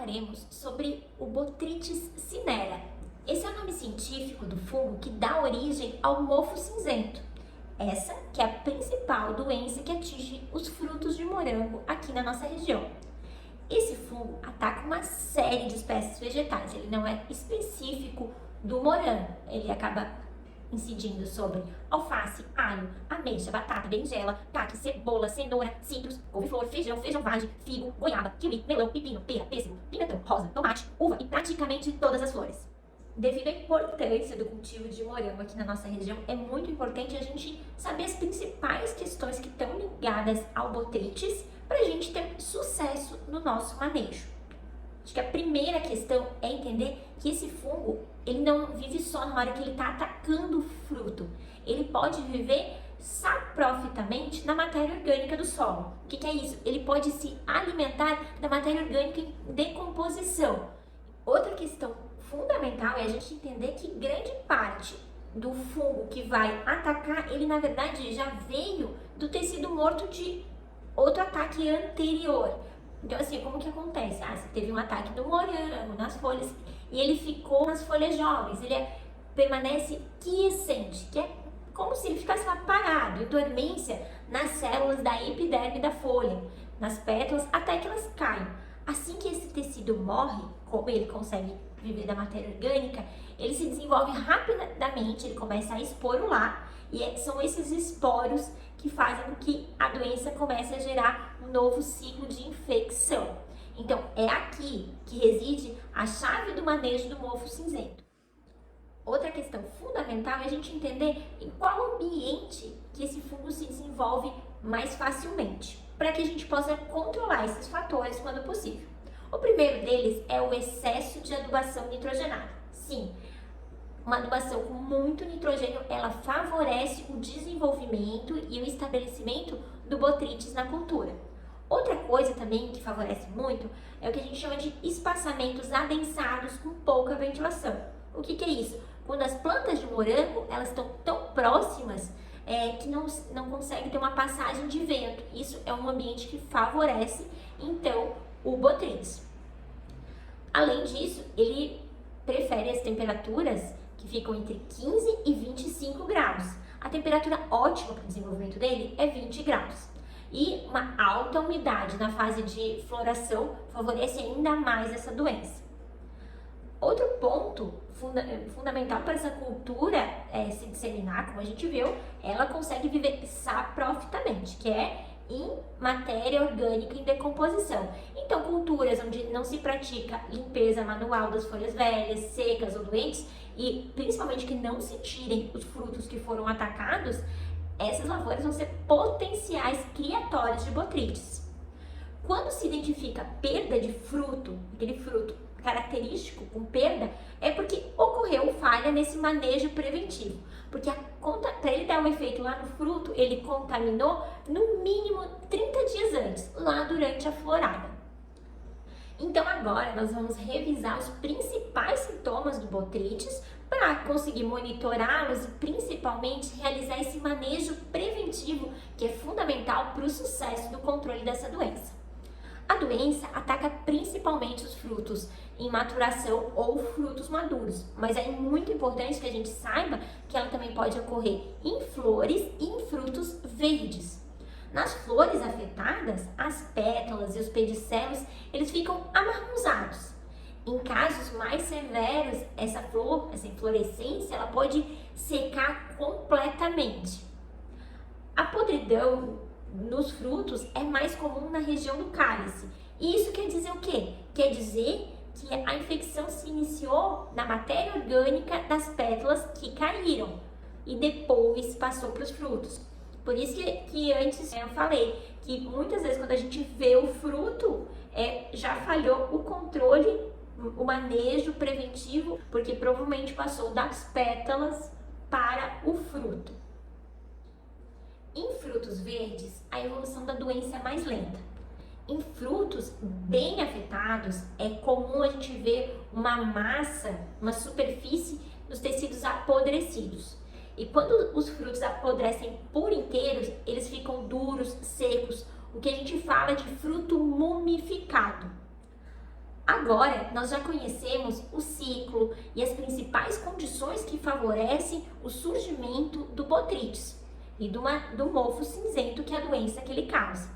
falaremos sobre o Botrytis cinerea. Esse é o nome científico do fungo que dá origem ao mofo cinzento. Essa que é a principal doença que atinge os frutos de morango aqui na nossa região. Esse fungo ataca uma série de espécies vegetais, ele não é específico do morango, ele acaba incidindo sobre alface, alho, ameixa, batata, berinjela, caque, cebola, cenoura, citros, couve-flor, feijão, feijão verde, figo, goiaba, kiwi, melão, pepino, pera, pêssego, pimentão, rosa, tomate, uva e praticamente todas as flores. Devido à importância do cultivo de morango aqui na nossa região, é muito importante a gente saber as principais questões que estão ligadas ao Botrytis para a gente ter sucesso no nosso manejo. Acho que a primeira questão é entender que esse fungo, ele não vive só na hora que ele está atacando o fruto. Ele pode viver saprofitamente na matéria orgânica do solo. O que é isso? Ele pode se alimentar da matéria orgânica em decomposição. Outra questão fundamental é a gente entender que grande parte do fungo que vai atacar, ele na verdade já veio do tecido morto de outro ataque anterior. Então assim, como que acontece? Você teve um ataque do morango nas folhas e ele ficou nas folhas jovens, ele permanece quiescente, que é como se ele ficasse lá parado, em dormência, nas células da epiderme da folha, nas pétalas, até que elas caem. Assim que esse tecido morre, como ele consegue viver da matéria orgânica, ele se desenvolve rapidamente, ele começa a esporular, e são esses esporos que fazem com que a doença comece a gerar um novo ciclo de infecção. Então, é aqui que reside a chave do manejo do mofo cinzento. Outra questão fundamental é a gente entender em qual ambiente que esse fungo se desenvolve mais facilmente, para que a gente possa controlar esses fatores quando possível. O primeiro deles é o excesso de adubação nitrogenada. Sim, uma adubação com muito nitrogênio, ela favorece o desenvolvimento e o estabelecimento do Botrytis na cultura. Outra coisa também que favorece muito é o que a gente chama de espaçamentos adensados com pouca ventilação. O que é isso? Quando as plantas de morango, elas estão tão próximas que não consegue ter uma passagem de vento. Isso é um ambiente que favorece, então, o Botrytis. Além disso, ele prefere as temperaturas que ficam entre 15 e 25 graus. A temperatura ótima para o desenvolvimento dele é 20 graus. E uma alta umidade na fase de floração favorece ainda mais essa doença. Outro ponto fundamental para essa cultura se disseminar, como a gente viu, ela consegue viver saprofitamente, que é em matéria orgânica em decomposição. Então, culturas onde não se pratica limpeza manual das folhas velhas, secas ou doentes, e principalmente que não se tirem os frutos que foram atacados, essas lavouras vão ser potenciais criatórios de Botrytis. Quando se identifica perda de fruto, aquele fruto característico com perda, é porque ocorreu falha nesse manejo preventivo. Porque para ele dar um efeito lá no fruto, ele contaminou no mínimo 30 dias antes, lá durante a florada. Então agora nós vamos revisar os principais sintomas do Botrytis para conseguir monitorá-los e principalmente realizar esse manejo preventivo que é fundamental para o sucesso do controle dessa doença. A doença ataca principalmente os frutos em maturação ou frutos maduros, mas é muito importante que a gente saiba que ela também pode ocorrer em flores e em frutos verdes. Nas flores afetadas, as pétalas e os pedicelos, eles ficam amarronzados. Em casos mais severos, essa inflorescência, ela pode secar completamente. A podridão nos frutos é mais comum na região do cálice. E isso quer dizer o quê? Quer dizer que a infecção se iniciou na matéria orgânica das pétalas que caíram e depois passou para os frutos. Por isso que antes eu falei que muitas vezes quando a gente vê o fruto, já falhou o controle, o manejo preventivo, porque provavelmente passou das pétalas para o fruto. Em frutos verdes, a evolução da doença é mais lenta. Em frutos bem afetados, é comum a gente ver uma massa, uma superfície dos tecidos apodrecidos. E quando os frutos apodrecem por inteiros, eles ficam duros, secos, o que a gente fala de fruto mumificado. Agora, nós já conhecemos o ciclo e as principais condições que favorecem o surgimento do botrytis e do mofo cinzento, que é a doença que ele causa.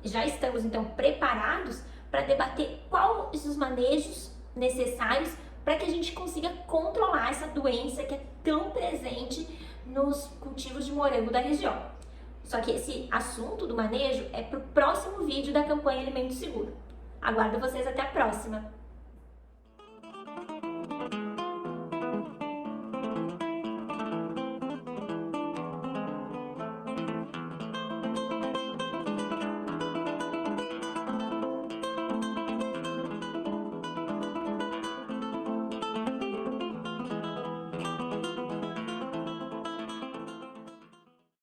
Já estamos, então, preparados para debater quais os manejos necessários para que a gente consiga controlar essa doença que é tão presente nos cultivos de morango da região. Só que esse assunto do manejo é para o próximo vídeo da campanha Alimento Seguro. Aguardo vocês até a próxima!